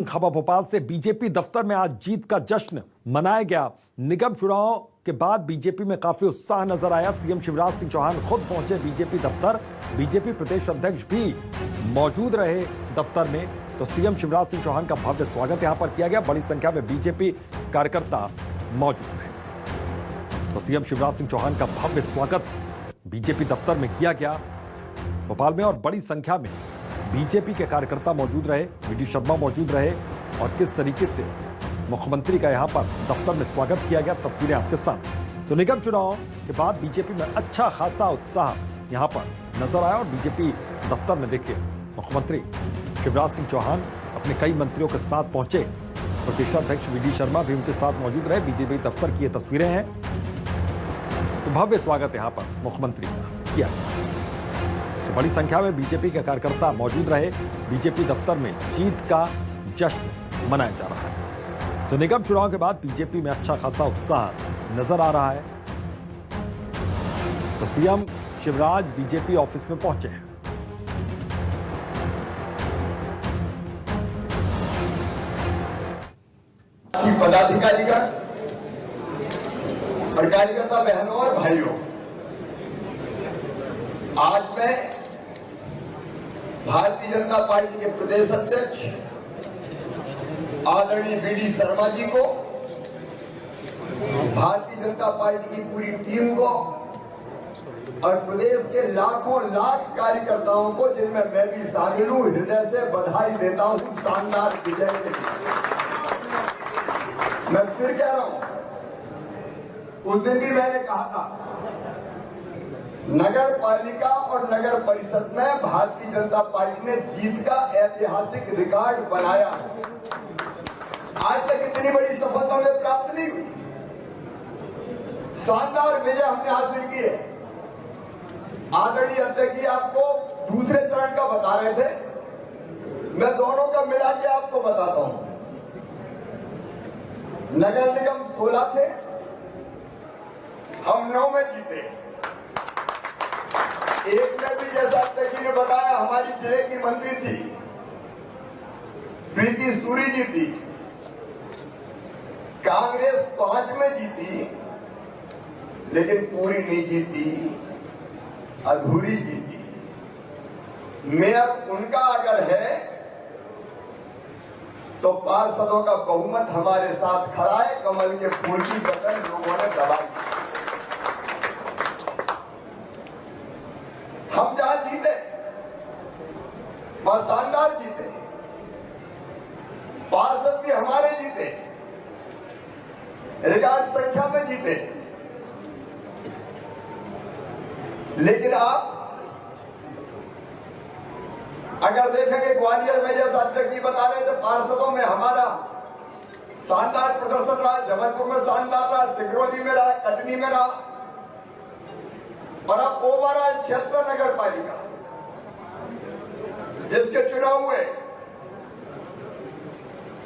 खबर भोपाल से बीजेपी दफ्तर में आज जीत का जश्न मनाया गया। निगम चुनाव के बाद बीजेपी में काफी उत्साह नजर आया। सीएम शिवराज सिंह चौहान खुद पहुंचे बीजेपी दफ्तर। बीजेपी प्रदेश अध्यक्ष भी मौजूद रहे दफ्तर में। तो सीएम शिवराज सिंह चौहान का भव्य स्वागत यहां पर किया गया। बड़ी संख्या में बीजेपी कार्यकर्ता मौजूद रहे। तो सीएम शिवराज सिंह चौहान का भव्य स्वागत बीजेपी दफ्तर में किया गया भोपाल में, और बड़ी संख्या में बीजेपी के कार्यकर्ता मौजूद रहे। वीडी शर्मा मौजूद रहे और किस तरीके से मुख्यमंत्री का यहां पर दफ्तर में स्वागत किया गया, तस्वीरें आपके सामने। तो निगम चुनाव के बाद बीजेपी में अच्छा खासा उत्साह यहां पर नजर आया और बीजेपी दफ्तर में देखिए मुख्यमंत्री शिवराज सिंह चौहान अपने कई मंत्रियों के साथ पहुंचे। प्रदेशाध्यक्ष वीडी शर्मा भी उनके साथ मौजूद रहे। बीजेपी दफ्तर की ये तस्वीरें हैं। तो भव्य स्वागत यहां पर मुख्यमंत्री का किया गया। तो बड़ी संख्या में बीजेपी के कार्यकर्ता मौजूद रहे। बीजेपी दफ्तर में जीत का जश्न मनाया जा रहा है। तो निगम चुनाव के बाद बीजेपी में अच्छा खासा उत्साह नजर आ रहा है। तो सीएम शिवराज बीजेपी ऑफिस में पहुंचे हैं। पदाधिकारीगण और कार्यकर्ता बहनों और भाइयों, आज मैं भारतीय जनता पार्टी के प्रदेश अध्यक्ष आदरणीय वीडी शर्मा जी को, भारतीय जनता पार्टी की पूरी टीम को और प्रदेश के लाखों लाख कार्यकर्ताओं को, जिनमें मैं भी शामिल हूं, हृदय से बधाई देता हूं शानदार विजय के लिए। मैं फिर कह रहा हूं, उस दिन भी मैंने कहा था, नगर पालिका और नगर परिषद में भारतीय जनता पार्टी ने जीत का ऐतिहासिक रिकॉर्ड बनाया है। आज तक इतनी बड़ी सफलता हमें प्राप्त नहीं हुई। शानदार विजय हमने हासिल की है। आदरणीय अध्यक्ष जी आपको दूसरे चरण का बता रहे थे, मैं दोनों का मिला के आपको बताता हूं। नगर निगम 16 थे, हम 9 में जीते। एक में भी, जैसा अध्यक्ष जी ने बताया, हमारी जिले की मंत्री थी प्रीति सूरी जी थी। कांग्रेस 5 में जीती, लेकिन पूरी नहीं जीती, अधूरी जीती। मेयर उनका अगर है तो पार्षदों का बहुमत हमारे साथ खड़ा है। कमल के फूल की बटन लोगों ने दबाई। हम जहां जीते वहां शानदार जीते, पार्षद भी हमारे जीते, रिकॉर्ड संख्या में जीते। लेकिन आप अगर देखेंगे, ग्वालियर में जैसा अध्यक्ष जी बता रहे थे, पार्षदों में हमारा शानदार प्रदर्शन रहा, जबलपुर में शानदार रहा, सिंगरौली में रहा, कटनी में रहा, और अब ओवरऑल 76 नगर पालिका जिसके चुनाव हुए,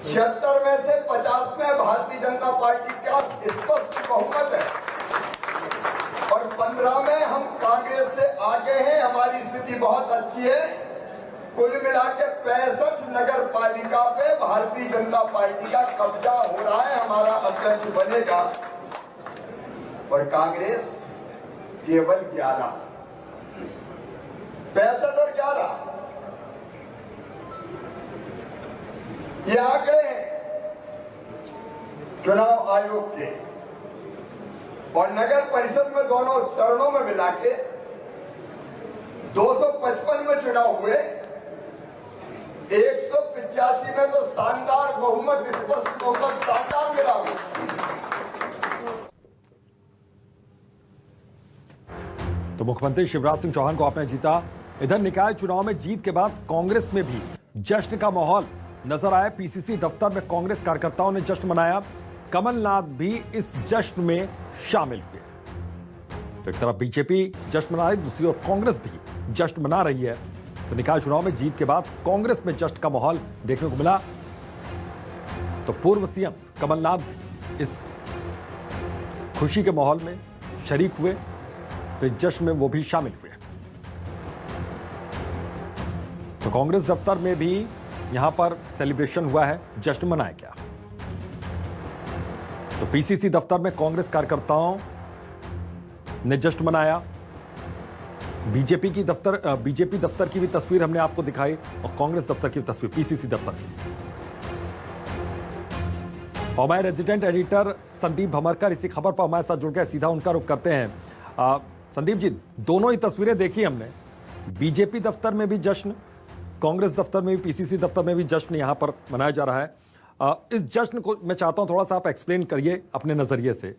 76 में से 50 में भारतीय जनता पार्टी का स्पष्ट बहुमत है और 15 में हम कांग्रेस से आगे हैं। हमारी स्थिति बहुत अच्छी है। कुल मिलाकर 65 नगर पालिका पे भारतीय जनता पार्टी का कब्जा हो रहा है। हमारा अध्यक्ष बनेगा और कांग्रेस केवल 11, 65 और 11 ये आंकड़े हैं चुनाव आयोग के। और नगर परिषद में दोनों चरणों में मिला के 255 में चुनाव हुए, 185 में तो शानदार बहुमत, स्पष्ट बहुमत शानदार मिला। तो मुख्यमंत्री शिवराज सिंह चौहान को आपने जीता। इधर निकाय चुनाव में जीत के बाद कांग्रेस में भी जश्न का माहौल नजर आया। पीसीसी दफ्तर में कांग्रेस कार्यकर्ताओं ने जश्न मनाया। कमलनाथ भी इस जश्न में शामिल हुए। तो एक तरफ बीजेपी जश्न मना रही, दूसरी ओर कांग्रेस भी जश्न मना रही है। तो निकाय चुनाव में जीत के बाद कांग्रेस में जश्न का माहौल देखने को मिला। तो पूर्व सीएम कमलनाथ भी इस खुशी के माहौल में शरीक हुए। तो इस जश्न में वो भी शामिल हुए। तो कांग्रेस दफ्तर में भी यहां पर सेलिब्रेशन हुआ है, जश्न मनाया गया। तो पीसीसी दफ्तर में कांग्रेस कार्यकर्ताओं ने जश्न मनाया। बीजेपी दफ्तर की भी तस्वीर हमने आपको दिखाई और कांग्रेस दफ्तर की तस्वीर, पीसीसी दफ्तर की। और हमारे रेजिडेंट एडिटर संदीप भमरकर इसी खबर पर हमारे साथ जुड़ गए, सीधा उनका रुख करते हैं। संदीप जी, दोनों ही तस्वीरें देखी हमने, बीजेपी दफ्तर में भी जश्न, कांग्रेस दफ्तर में भी, पीसीसी दफ्तर में भी जश्न यहां पर मनाया जा रहा है। इस जश्न को मैं चाहता हूं थोड़ा सा आप एक्सप्लेन करिए अपने नजरिए से।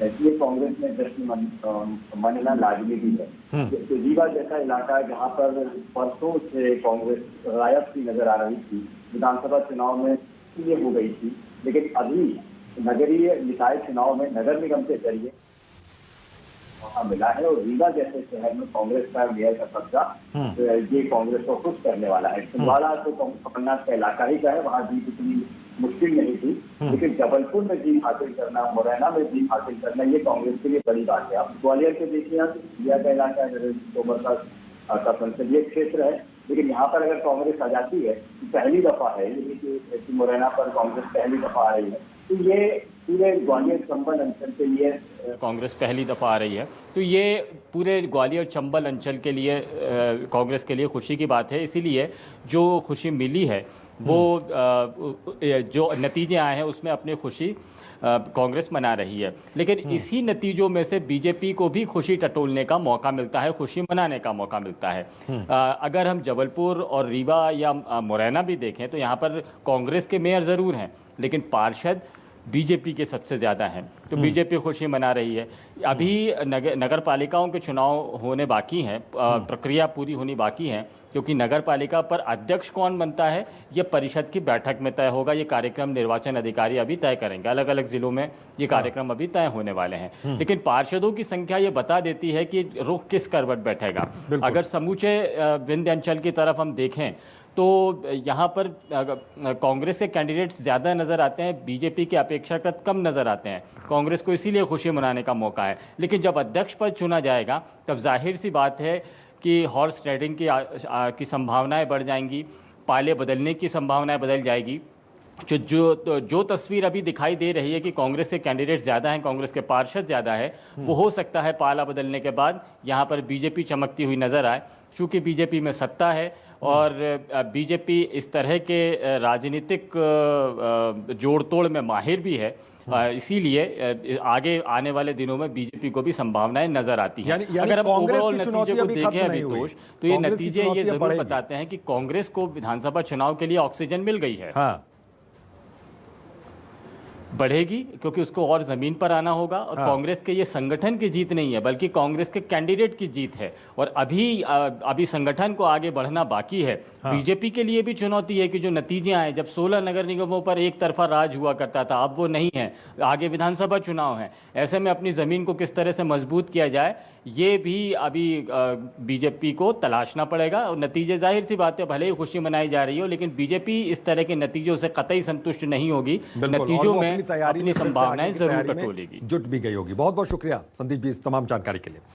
ये कांग्रेस में जश्न मनना लाजमी भी है। तो रीवा जैसा इलाका है जहाँ पर परसों से कांग्रेस रायत की नजर आ रही थी, विधानसभा चुनाव में ये हो गई थी, लेकिन अभी नगरीय निकाय चुनाव में नगर निगम के जरिए मौका मिला है और रीवा जैसे शहर में कांग्रेस का मेयर का कब्जा ये कांग्रेस को खुश करने वाला है। छिंदवाड़ा तो कमलनाथ का इलाका ही का है, वहाँ जीत इतनी मुश्किल नहीं थी, लेकिन जबलपुर में जीत हासिल करना, मुरैना में जीत हासिल करना, ये कांग्रेस के लिए बड़ी बात है। आप ग्वालियर के देखिए, इंडिया का इलाका है, नरेंद्र तोमर का संसदीय क्षेत्र है, लेकिन यहाँ पर अगर कांग्रेस आ जाती है तो पहली दफा है कि मुरैना पर कांग्रेस पहली दफा आ रही है, तो ये पूरे ग्वालियर चंबल अंचल के लिए कांग्रेस पहली दफा आ रही है, तो ये पूरे ग्वालियर चंबल अंचल के लिए कांग्रेस के लिए खुशी की बात है। इसीलिए जो खुशी मिली है वो जो नतीजे आए हैं उसमें अपनी खुशी कांग्रेस मना रही है, लेकिन इसी नतीजों में से बीजेपी को भी खुशी टटोलने का मौका मिलता है, खुशी मनाने का मौका मिलता है। अगर हम जबलपुर और रीवा या मुरैना भी देखें तो यहाँ पर कांग्रेस के मेयर ज़रूर हैं, लेकिन पार्षद बीजेपी के सबसे ज़्यादा हैं, तो बीजेपी खुशी मना रही है। अभी नगर पालिकाओं के चुनाव होने बाकी हैं, प्रक्रिया पूरी होनी बाकी है, क्योंकि नगर पालिका पर अध्यक्ष कौन बनता है ये परिषद की बैठक में तय होगा। ये कार्यक्रम निर्वाचन अधिकारी अभी तय करेंगे, अलग अलग जिलों में ये कार्यक्रम अभी तय होने वाले हैं, लेकिन पार्षदों की संख्या ये बता देती है कि रुख किस करवट बैठेगा। अगर समूचे विंध्यांचल की तरफ हम देखें तो यहाँ पर कांग्रेस के कैंडिडेट्स ज़्यादा नज़र आते हैं, बीजेपी के अपेक्षाकृत कम नज़र आते हैं। कांग्रेस को इसीलिए खुशी मनाने का मौका है, लेकिन जब अध्यक्ष पद चुना जाएगा तब जाहिर सी बात है कि हॉर्स ट्रेडिंग की संभावनाएं बढ़ जाएंगी, पाले बदलने की संभावनाएं बदल जाएगी। जो तस्वीर अभी दिखाई दे रही है कि कांग्रेस के कैंडिडेट ज़्यादा हैं, कांग्रेस के पार्षद ज़्यादा है, वो हो सकता है पाला बदलने के बाद यहाँ पर बीजेपी चमकती हुई नज़र आए, चूँकि बीजेपी में सत्ता है और बीजेपी इस तरह के राजनीतिक जोड़ तोड़ में माहिर भी है। इसीलिए आगे आने वाले दिनों में बीजेपी को भी संभावनाएं नजर आती हैं। अगर हम ओवरऑल नतीजे को देखें अभी तोष, तो ये नतीजे ये जरूर बताते हैं कि कांग्रेस को विधानसभा चुनाव के लिए ऑक्सीजन मिल गई है। हाँ। बढ़ेगी क्योंकि उसको और जमीन पर आना होगा, और कांग्रेस के ये संगठन की जीत नहीं है बल्कि कांग्रेस के कैंडिडेट की जीत है, और अभी संगठन को आगे बढ़ना बाकी है। बीजेपी के लिए भी चुनौती है कि जो नतीजे आए, जब 16 नगर निगमों पर एक तरफा राज हुआ करता था, अब वो नहीं है, आगे विधानसभा चुनाव है, ऐसे में अपनी जमीन को किस तरह से मजबूत किया जाए ये भी अभी बीजेपी को तलाशना पड़ेगा। और नतीजे जाहिर सी बात है, भले ही खुशी मनाई जा रही हो, लेकिन बीजेपी इस तरह के नतीजों से कतई संतुष्ट नहीं होगी, नतीजों में अपनी संभावनाएं जरूर टटोलेगी। जुट भी गई होगी। बहुत बहुत शुक्रिया संदीप जी इस तमाम जानकारी के लिए।